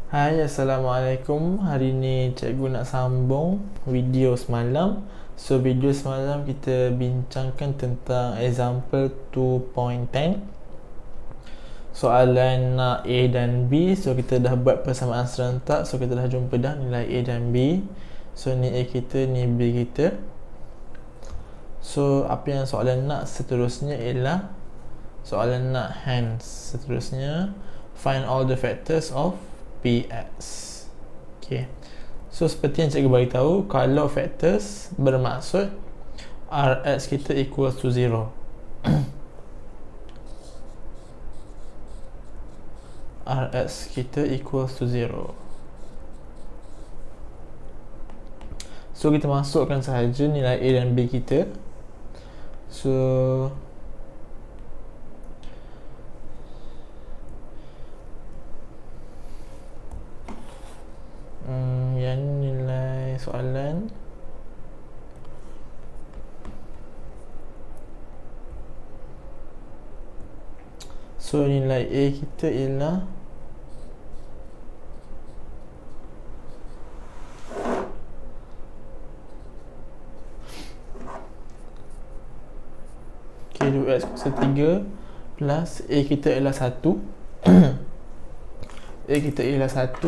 Hai, Assalamualaikum. Hari ni cikgu nak sambung video semalam. So, video semalam kita bincangkan tentang example 2.10. Soalan nak A dan B. So, kita dah buat persamaan serentak. So, kita dah jumpa dah nilai A dan B. So, ni A kita, ni B kita. So, apa yang soalan nak seterusnya ialah soalan nak hence. Seterusnya, find all the factors of Px. Okay. So seperti yang cikgu bagi tahu, kalau factors bermaksud Rx kita equals to 0. Rx kita equals to 0. So kita masukkan sahaja nilai A dan B kita. So yang nilai soalan so nilai A kita ialah okay, 2x kuasa 3 plus A kita ialah 1. A kita ialah 1.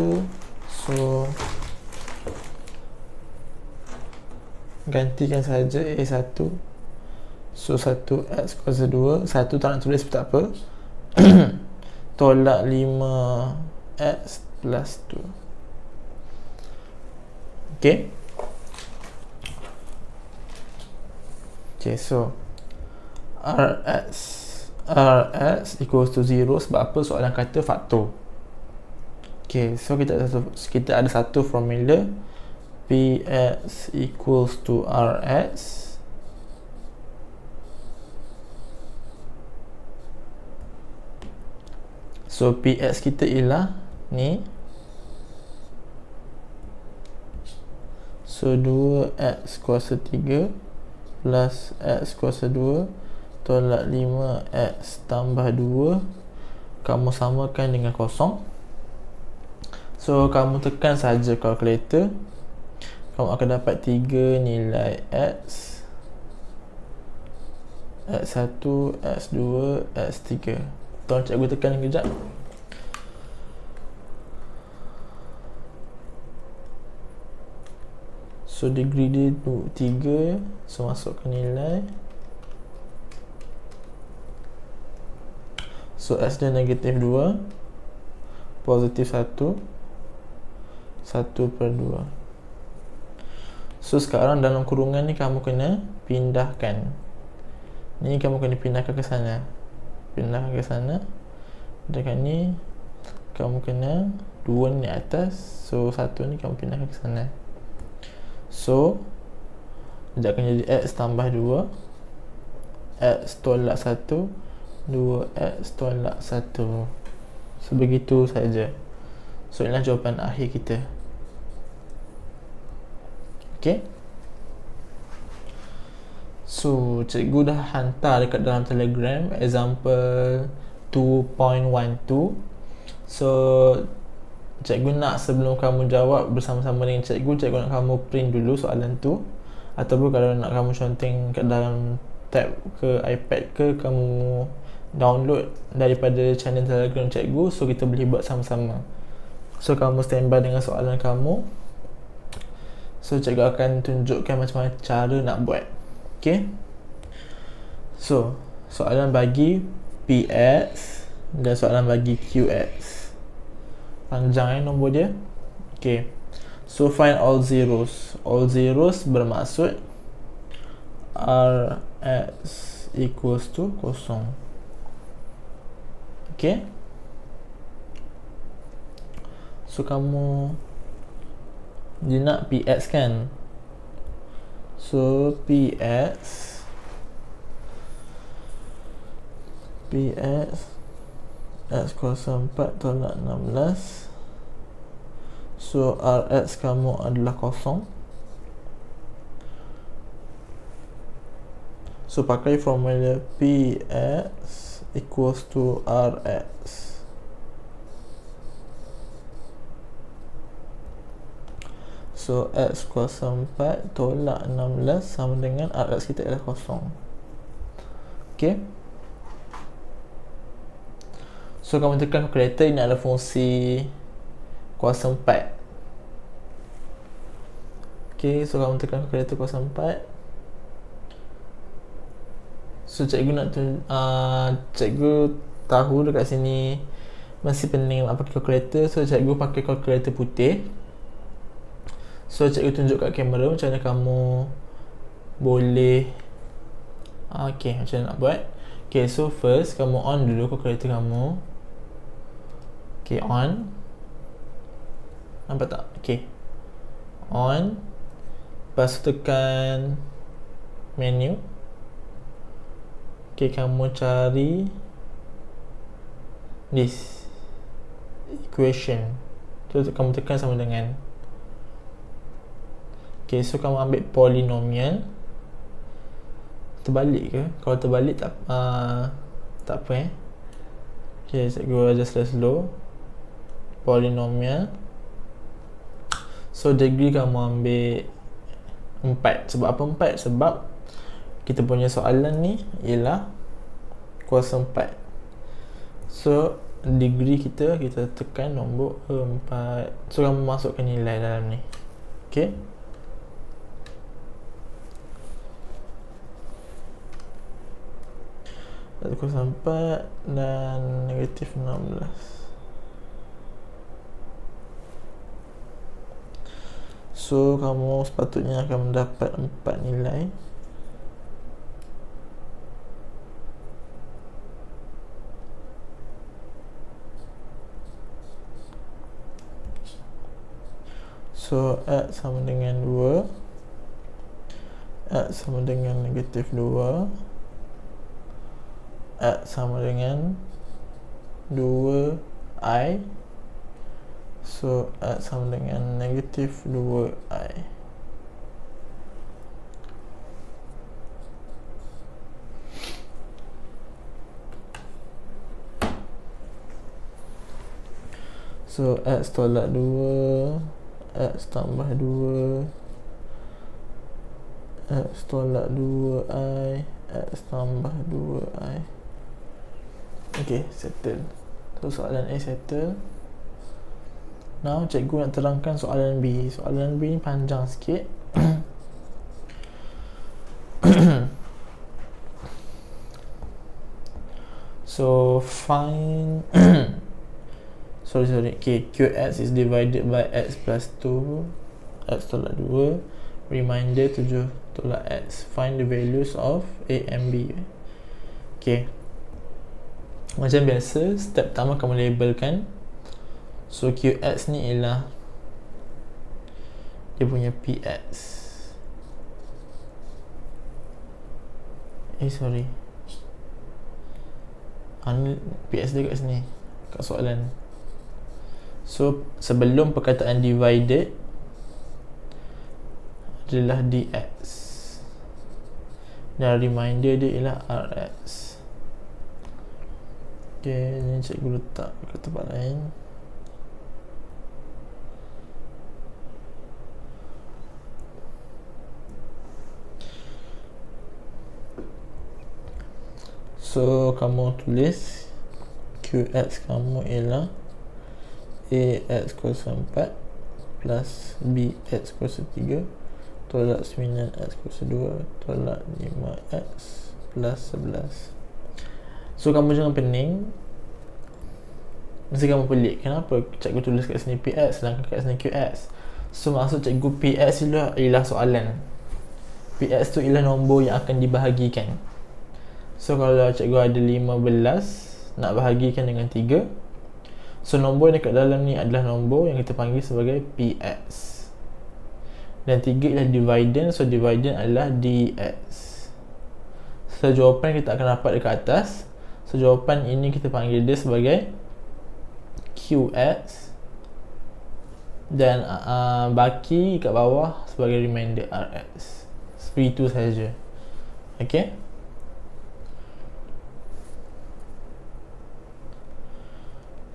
So gantikan saja A1. So 1x kuasa 2. 1 tak nak tulis tak apa. Tolak 5x plus 2. Okay. Okay, so Rx equals to 0. Sebab apa? Soalan kata faktor. Okay, so kita ada satu formula Px equals to Rx. So Px kita ialah ni. So 2x kuasa 3 plus x kuasa 2 tolak 5x tambah 2. Kamu samakan dengan kosong. So kamu tekan saja kalkulator. Kamu akan dapat 3 nilai x, x1, x2, x3. Tolong cikgu tekan kejap. So degree dia 3. So masukkan nilai. So x dia negatif 2, positif 1, 1/2. So sekarang dalam kurungan ni kamu kena pindahkan. Ni kamu kena pindahkan ke sana. Pindahkan ke sana. Dengan ni kamu kena 2 ni atas. So 1 ni kamu pindahkan ke sana. So dia akan jadi x tambah 2, x tolak 1, 2x tolak 1. Sebegitu saja. So inilah jawapan akhir kita. Okay. So cikgu dah hantar dekat dalam Telegram example 2.12. So cikgu nak sebelum kamu jawab bersama-sama dengan cikgu nak kamu print dulu soalan tu. Ataupun kalau nak kamu conteng kat dalam tab ke iPad ke, kamu download daripada channel Telegram cikgu. So kita boleh buat sama-sama. So kamu standby dengan soalan kamu. So cikgu akan tunjukkan macam mana cara nak buat. Okay. So soalan bagi Px dan soalan bagi Qx. Panjang nombor dia. Okay. So find all zeros. All zeros bermaksud Rx equals to 0. Okay. So kamu dia nak Px kan. So Px x kuasa 4 tolak 16. So Rx kamu adalah 0. So pakai formula Px equals to Rx. So X kuasa 4 tolak 16 sama dengan Rx kita ialah kosong. Okay. So kamu tekan kalkulator, ini adalah fungsi kuasa 4. Okay, so kamu tekan kalkulator kuasa 4. So cikgu nak cikgu tahu dekat sini masih pening nak pakai kalkulator. So cikgu pakai kalkulator putih. So cikgu tunjuk kat kamera macam mana kamu boleh okay, macam mana nak buat. Okay, so first kamu on dulu kalkulator kamu. Okay, on. Nampak tak? Okay, on. Lepas tu tekan menu. Okay, kamu cari this equation. Tu kamu tekan sama dengan. Okay, so kamu ambil polinomial. Terbalik ke? Kalau terbalik tak apa Okay, cikgu ajar slow. Polinomial. So degree kamu ambil 4. Sebab apa 4? Sebab kita punya soalan ni ialah kuasa 4. So degree kita tekan nombor 4. So kamu masukkan nilai dalam ni. Okay. Kuasa 4 dan negatif 16. So kamu sepatutnya akan mendapat 4 nilai. So X sama dengan 2, X sama dengan negatif 2, X sama dengan 2i. So X sama dengan negatif 2i. So X tolak 2, X tambah 2, X tolak 2i, X tambah 2i. Okay, settle. So soalan A settle. Now cikgu nak terangkan soalan B. Soalan B ni panjang sikit. So find sorry. Okay, QX is divided by X plus 2, X tolak 2, reminder 7 tolak X. Find the values of A and B. Okay, macam biasa, step pertama kamu labelkan. So QX ni ialah dia punya PX. Sorry, PX dia kat sini, kat soalan. So sebelum perkataan divided adalah DX dan reminder dia ialah RX. Okay, ni cikgu letak ke tempat lain. So kamu tulis QX kamu ialah AX kuasa 4 plus BX kuasa 3 tolak 9X kuasa 2 tolak 5X plus 11. So kamu jangan pening. Mesti kamu pelik, kenapa cikgu tulis kat sini PX sedangkan kat sini QX. So maksud cikgu PX ialah soalan. PX tu ialah nombor yang akan dibahagikan. So kalau cikgu ada 15 nak bahagikan dengan 3, so nombor yang dekat dalam ni adalah nombor yang kita panggil sebagai PX. Dan 3 ialah dividend, so dividend adalah DX. So jawapan kita akan dapat dekat atas. So jawapan ini kita panggil dia sebagai QX. Dan baki kat bawah sebagai reminder RX. Seperti itu sahaja. Okay.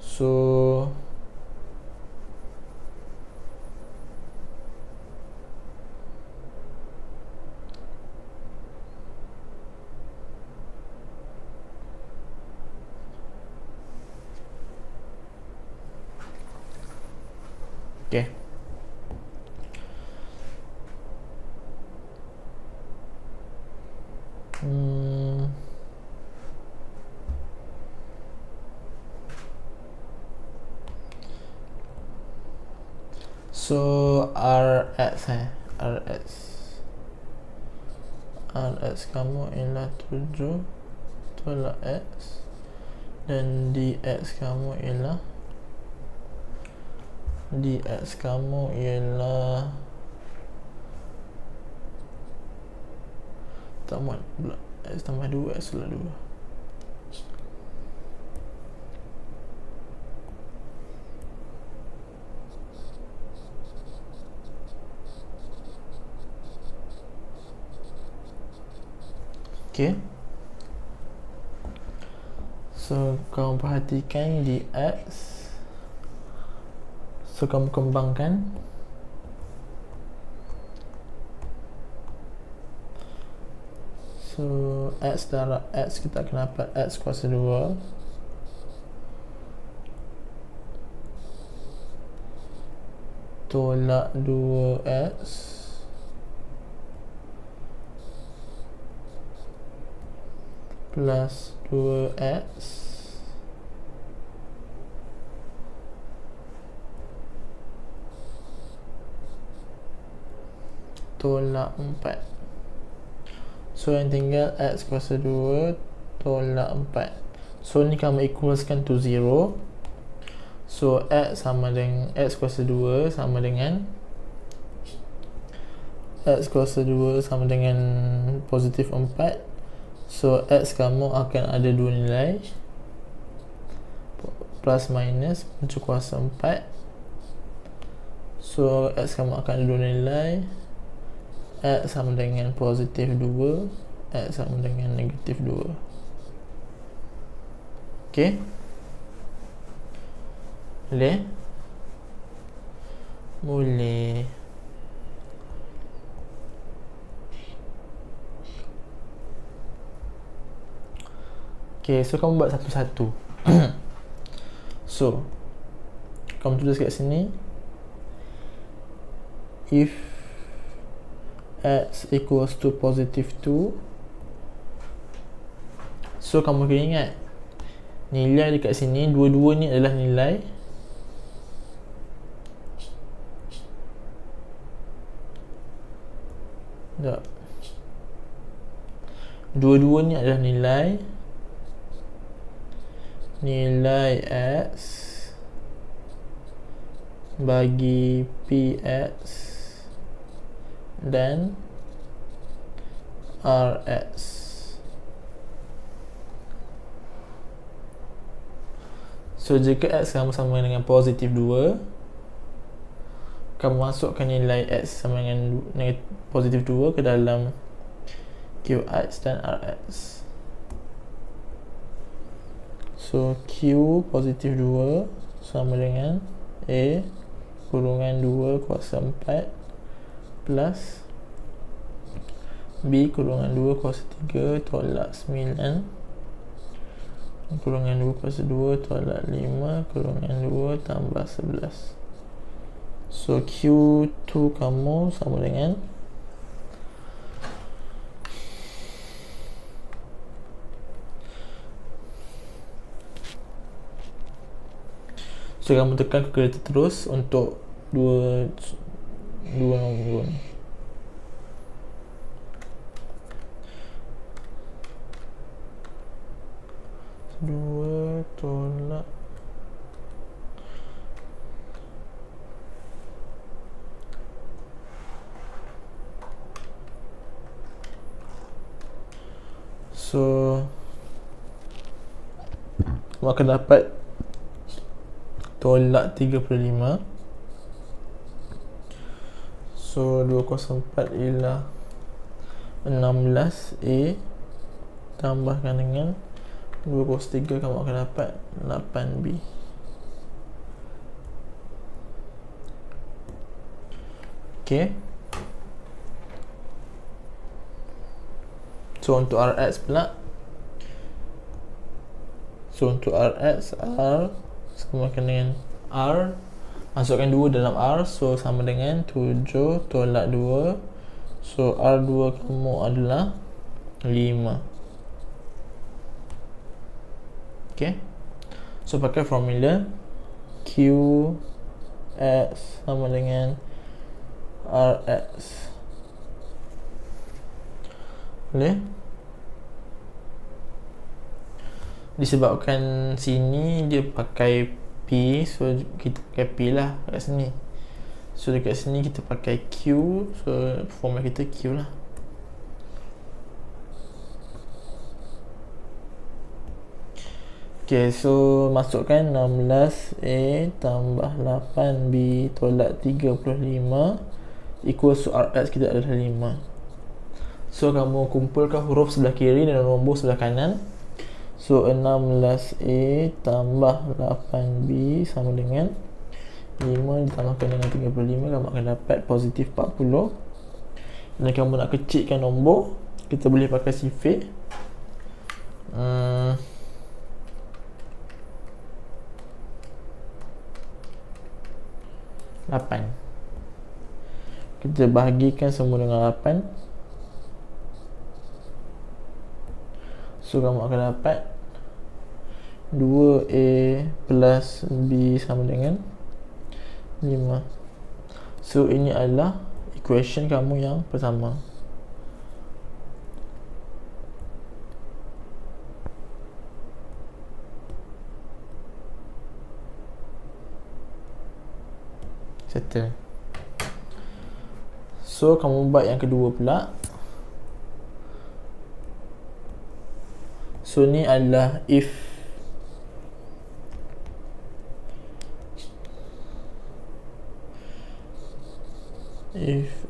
So Okay. So RX kamu ialah 7 tolak X, dan DX kamu ialah tak muat pula, X tambah 2 X pula 2. Okay. So kamu perhatikan dx, so kamu kembangkan. So x darab x, kita akan dapat x kuasa 2 tolak 2x plus 2x tolak 4. So yang tinggal x kuasa 2 tolak 4. So ni kamu equalskan to 0. So x sama dengan x kuasa 2 sama dengan positif 4. So x kamu akan ada dua nilai, plus minus mencuk kuasa 4. So x kamu akan ada dua nilai, x sama dengan positif 2, x sama dengan negatif 2. Okay, boleh. Okay, so kamu buat satu-satu. So kamu tulis kat sini, if x equals to positive 2. So kamu kena ingat nilai dekat sini, dua-dua ni adalah nilai dua-dua ni adalah nilai x bagi px dan rx. So jika x sama-sama dengan positif 2, kamu masukkan nilai x sama dengan positif 2 ke dalam qx dan rx. So q positif 2 sama dengan a kurungan 2 kuasa 4 plus b kurungan 2 kuasa 3 tolak 9 kurungan 2 kuasa 2 tolak 5 kurungan 2 tambah 11. So q2 kamu sama dengan so kamu tekan kalkulator terus untuk dua nombor ni. Dua tolak so kamu akan dapat tolak 35. So 204 ialah 16A tambahkan dengan 203, kamu akan dapat 8B. Okay. So untuk RX pula, so untuk RX, R sama dengan R Masukkan 2 dalam R. So sama dengan 7 tolak 2. So R2 kamu adalah 5. Okay. So pakai formula Q X sama dengan RX. Boleh? Disebabkan sini dia pakai P, so kita pakai P lah kat sini. So dekat sini kita pakai Q, so formula kita Q lah. Okay, so masukkan 16A tambah 8B tolak 35 equals to RX kita adalah 5. So kamu kumpulkan huruf sebelah kiri dan nombor sebelah kanan. So 16A tambah 8B sama dengan 5 ditambahkan dengan 35, kamu akan dapat positif 40. Dan kamu nak kecilkan nombor, kita boleh pakai sifik 8. Kita bahagikan semua dengan 8. So kamu akan dapat 2A plus B sama dengan 5. So ini adalah equation kamu yang pertama. Settle. So kamu buat yang kedua pula. So ni adalah if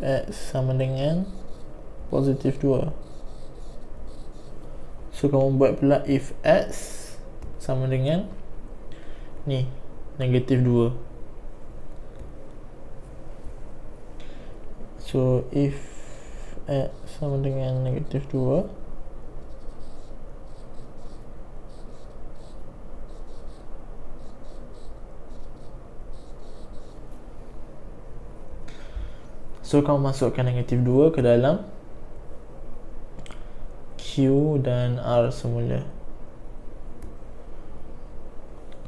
X sama dengan positif 2. So kamu buat pula if X sama dengan ni negatif 2. So if X sama dengan negatif 2, so kamu masukkan negatif 2 ke dalam Q dan R semula.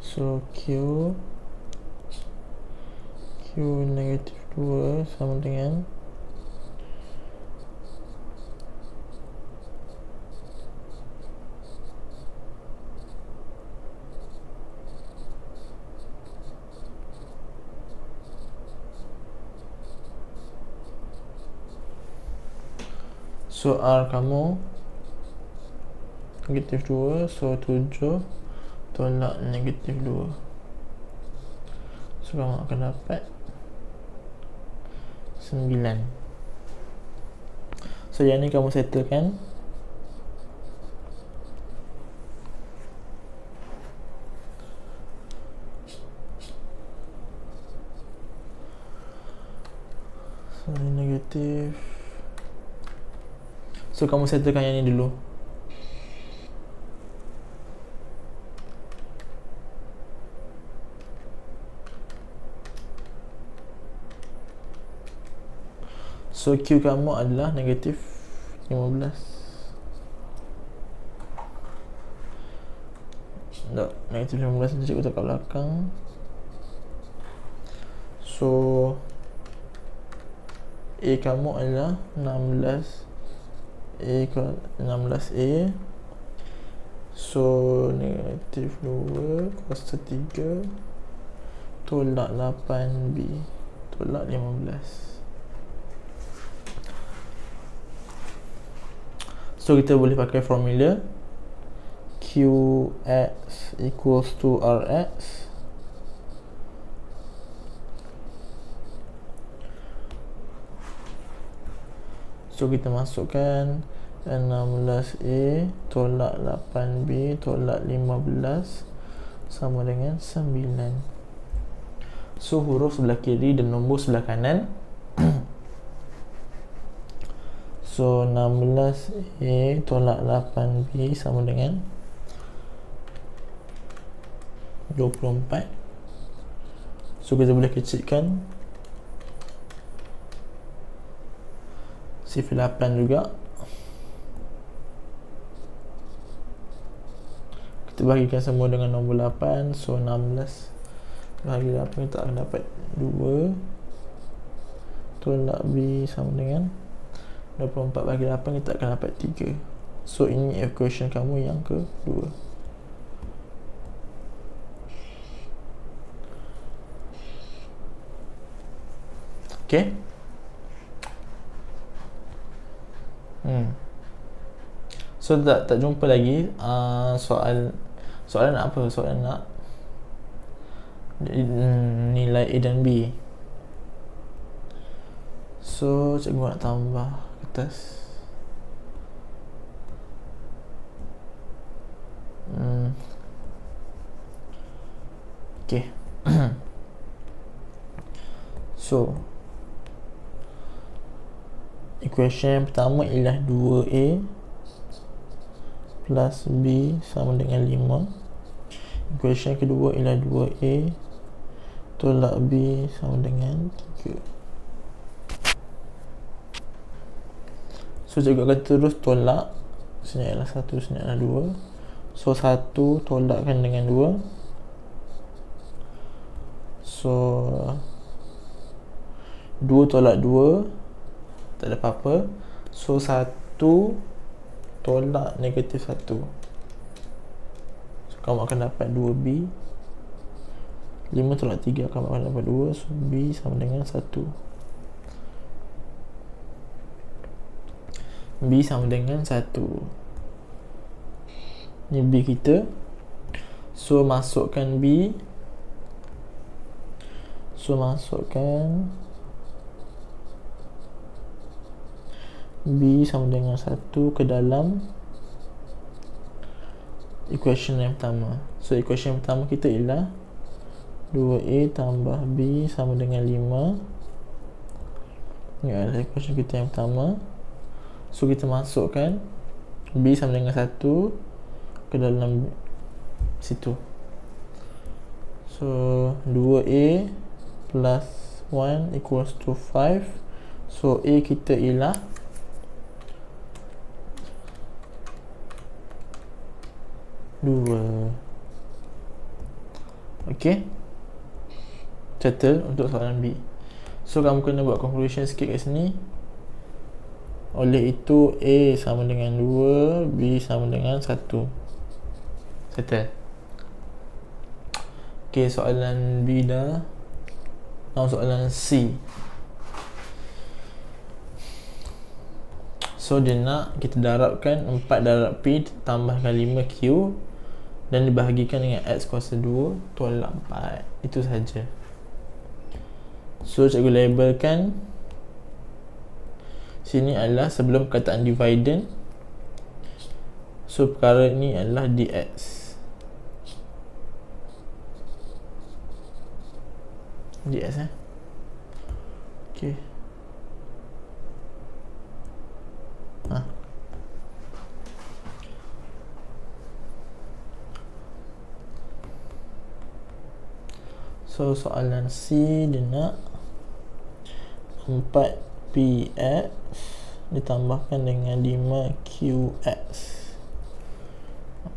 So Q negatif 2 sama dengan so R kamu negatif 2, so 7 tolak negatif 2. So kamu akan dapat 9. So yang ni kamu settlekan. So ni negatif. So kamu settlekan yang ni dulu. So Q kamu adalah negatif 15. Tak, negatif 15 nanti cikgu tak kat belakang. So A kamu adalah 16. A ke 16A. So negatif 2 kuasa 3 tolak 8B tolak 15. So kita boleh pakai formula QX equals to RX. So kita masukkan 16A tolak 8B tolak 15 sama dengan 9. So huruf sebelah kiri dan nombor sebelah kanan. So 16A tolak 8B sama dengan 24. So kita boleh kecilkan sifar 8 juga. Kita bahagikan semua dengan nombor 8. So 16 bahagi 8, kita akan dapat 2 tolak B sama dengan 24 bahagi 8, kita akan dapat 3. So ini equation kamu yang kedua. Okay. So tak jumpa lagi soalan nak apa? Soalan nak nilai A dan B. So cikgu nak tambah kertas. Okay. So equation yang pertama ialah 2A plus B sama dengan 5. Equation yang kedua ialah 2A tolak B sama dengan 3. So cikgu akan terus tolak. Sini adalah 1, sini adalah 2. So 1 tolakkan dengan 2. So 2 tolak 2 tak ada apa-apa. So 1 tolak negatif 1. So kamu akan dapat 2B. 5 tolak 3, kamu akan dapat 2. So B sama dengan 1. B sama dengan 1. Ni B kita. So masukkan B. So masukkan B sama dengan 1 ke dalam equation yang pertama. So equation yang pertama kita ialah 2A tambah B sama dengan 5. Ini adalah equation kita yang pertama. So kita masukkan B sama dengan 1 ke dalam situ. So 2A plus 1 equals to 5. So A kita ialah 2. Okay, settle untuk soalan B. So kamu kena buat conclusion sikit kat sini. Oleh itu A sama dengan 2, B sama dengan 1. Settle. Okay, soalan B dah. Now soalan C. So dia nak kita darabkan 4 darab P tambahkan 5Q dan dibahagikan dengan X kuasa 2 tolak 4. Itu saja. So cikgu labelkan sini adalah sebelum perkataan dividend. So perkara ni adalah dx. dx Okay. So soalan C dia nak 4px ditambahkan dengan 5qx.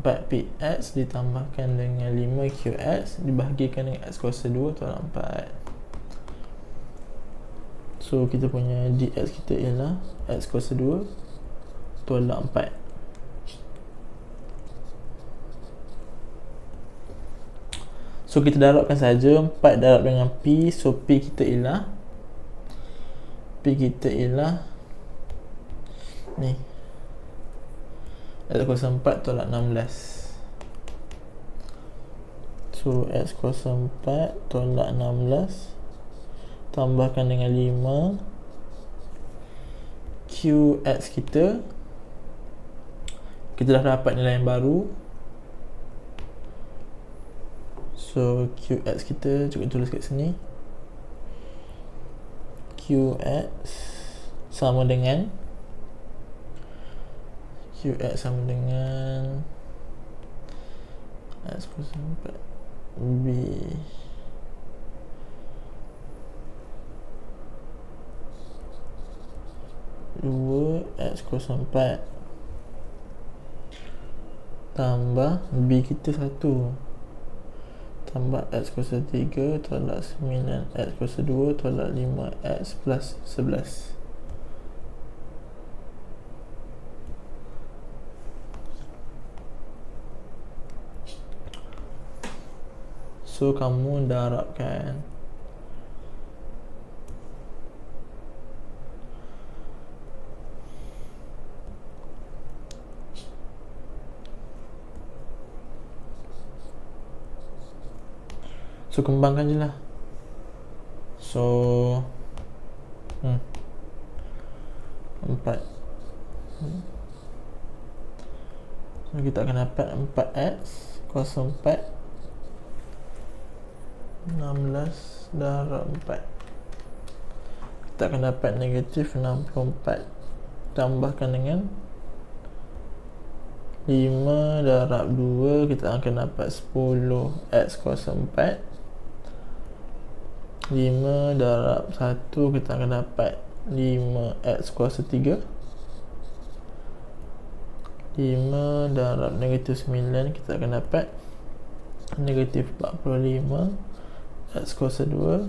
4px ditambahkan dengan 5qx dibahagikan dengan x kuasa 2 tolak 4. So kita punya dx kita ialah x kuasa 2 tolak 4. So kita darabkan saja 4 darab dengan P. So P kita ialah ni X kuasa 4 tolak 16. So X kuasa 4 tolak 16 tambahkan dengan 5 QX kita dah dapat nilai yang baru. So QX kita cukup tulis kat sini. QX sama dengan X kuasa 4 B X kuasa 4 tambah B kita 1 tambah X kuasa 3 tolak 9 X kuasa 2 tolak 5 X plus 11. So kamu darabkan so kembangkan je lah. So 4 so kita akan dapat 4x kuasa 4 16 darab 4. Kita akan dapat negatif 64 tambahkan dengan 5 darab 2, kita akan dapat 10x kuasa 4. 5 darab 1, kita akan dapat 5x kuasa 3. 5 darab negatif 9, kita akan dapat negatif 45 x kuasa 2.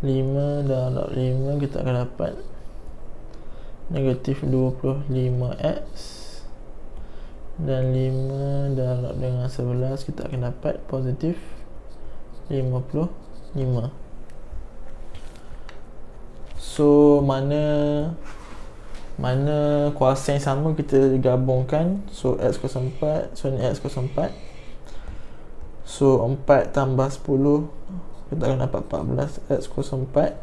5 darab 5, kita akan dapat negatif 25x. Dan 5 darab dengan 11, kita akan dapat positif 55. So mana kuasa yang sama kita gabungkan. So X kuasa 4, so ni X kuasa 4. So 4 tambah 10, kita akan dapat 14 X kuasa 4.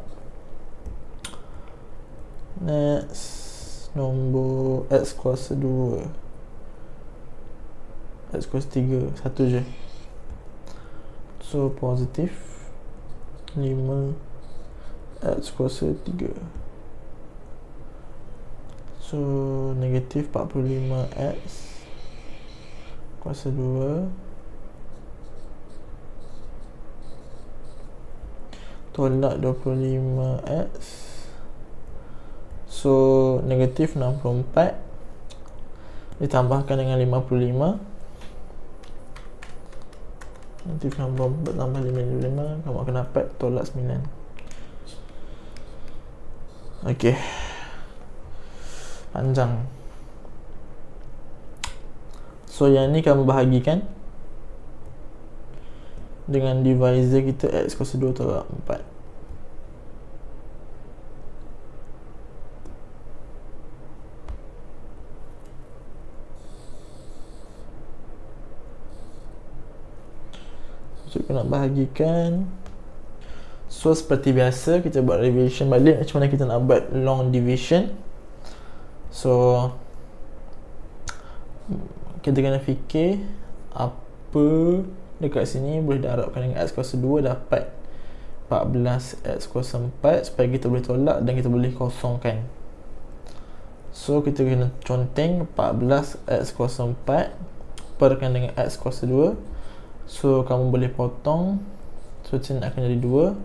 Next, nombor X kuasa 2, X kuasa 3, satu je. So positif 5 X kuasa 3. So negatif 45 X kuasa 2 tolak 25 X. So negatif 64 ditambahkan dengan 55. Negatif 64 tambah 55, kamu akan dapat tolak 9. Okey, panjang. So yang ni kamu bahagikan dengan divisor kita X kuasa 2 tolak 4. So kita nak bahagikan. So seperti biasa kita buat revision balik macam mana kita nak buat long division. So kita kena fikir apa dekat sini boleh darabkan dengan X kuasa 2 dapat 14 X kuasa 4 supaya kita boleh tolak dan kita boleh kosongkan. So kita kena conteng 14 X kuasa 4 perkan dengan X kuasa 2. So kamu boleh potong. So sini akan jadi 2.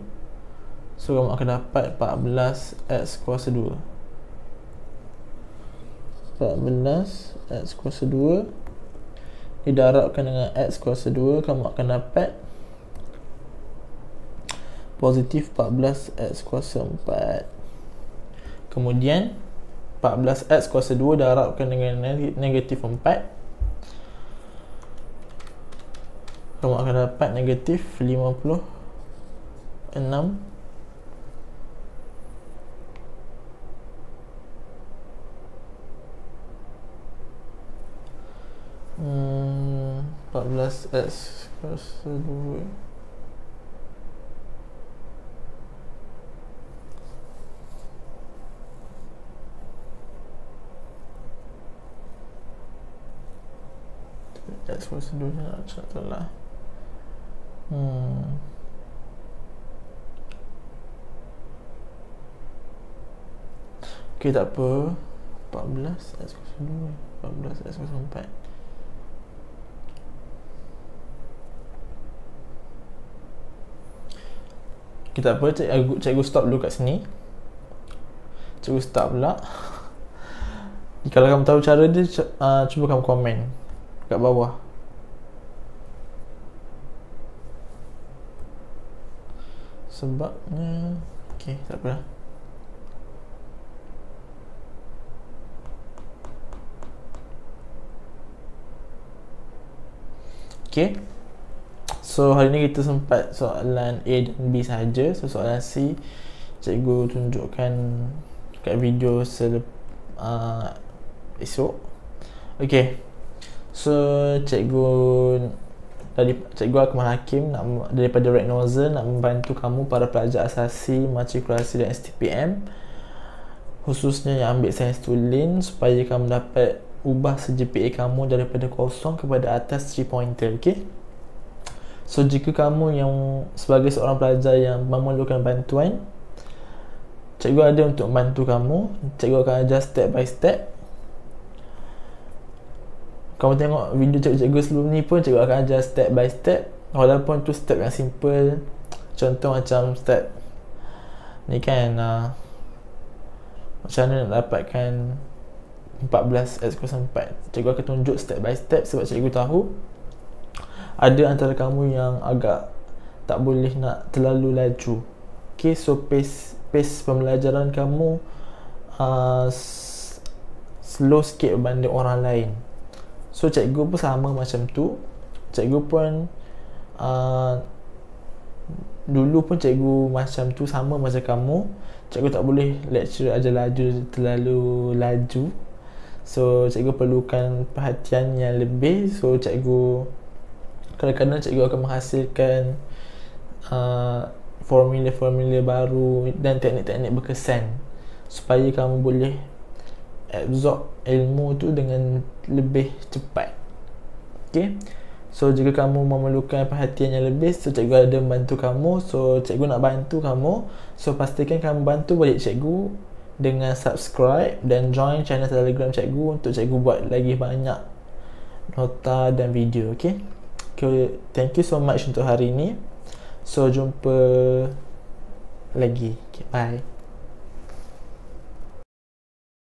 So kamu akan dapat 14 X kuasa 2. 14 X kuasa 2 didarabkan dengan X kuasa 2, kamu akan dapat positif 14 X kuasa 4. Kemudian 14 X kuasa 2 darabkan dengan negatif 4, kamu akan dapat negatif 56. Hmm, 14 X kuasa 2 X kuasa 2 nak cakap lah. Okay, tak apa. 14 X kuasa 2, 14 X kuasa 4. Kita apa, cikgu stop dulu kat sini. Cikgu stop pula. Kalau kamu tahu cara dia, cuba kamu komen kat bawah. Sebabnya okay, tak apa. Okay, so hari ni kita sempat soalan A dan B saja. So soalan C cikgu tunjukkan kat video esok. Okay, so cikgu Akmal Hakim daripada Red Nose nak membantu kamu para pelajar asasi, matrikulasi dan STPM, khususnya yang ambil sains tulen, supaya kamu dapat ubah se-GPA kamu daripada kosong kepada atas 3 pointer. Okay, so jika kamu yang sebagai seorang pelajar yang memerlukan bantuan, cikgu ada untuk membantu kamu. Cikgu akan ajar step by step. Kamu tengok video cikgu sebelum ni pun, cikgu akan ajar step by step, walaupun tu step yang simple. Contoh macam step ni kan, macam mana nak dapatkan 14x04. Cikgu akan tunjuk step by step, sebab cikgu tahu ada antara kamu yang agak tak boleh nak terlalu laju. Okay, so pace pembelajaran kamu slow sikit berbanding orang lain. So cikgu pun sama macam tu. Cikgu pun dulu pun cikgu macam tu, sama macam kamu. Cikgu tak boleh lecturer ajar terlalu laju. So cikgu perlukan perhatian yang lebih. So cikgu kadang-kadang cikgu akan menghasilkan formula-formula baru dan teknik-teknik berkesan supaya kamu boleh absorb ilmu tu dengan lebih cepat. Okay, so jika kamu memerlukan perhatian yang lebih, so cikgu ada membantu kamu. So cikgu nak bantu kamu, so pastikan kamu bantu balik cikgu dengan subscribe dan join channel Telegram cikgu untuk cikgu buat lagi banyak nota dan video. Okay, thank you so much untuk hari ni. So jumpa lagi. Okay, bye.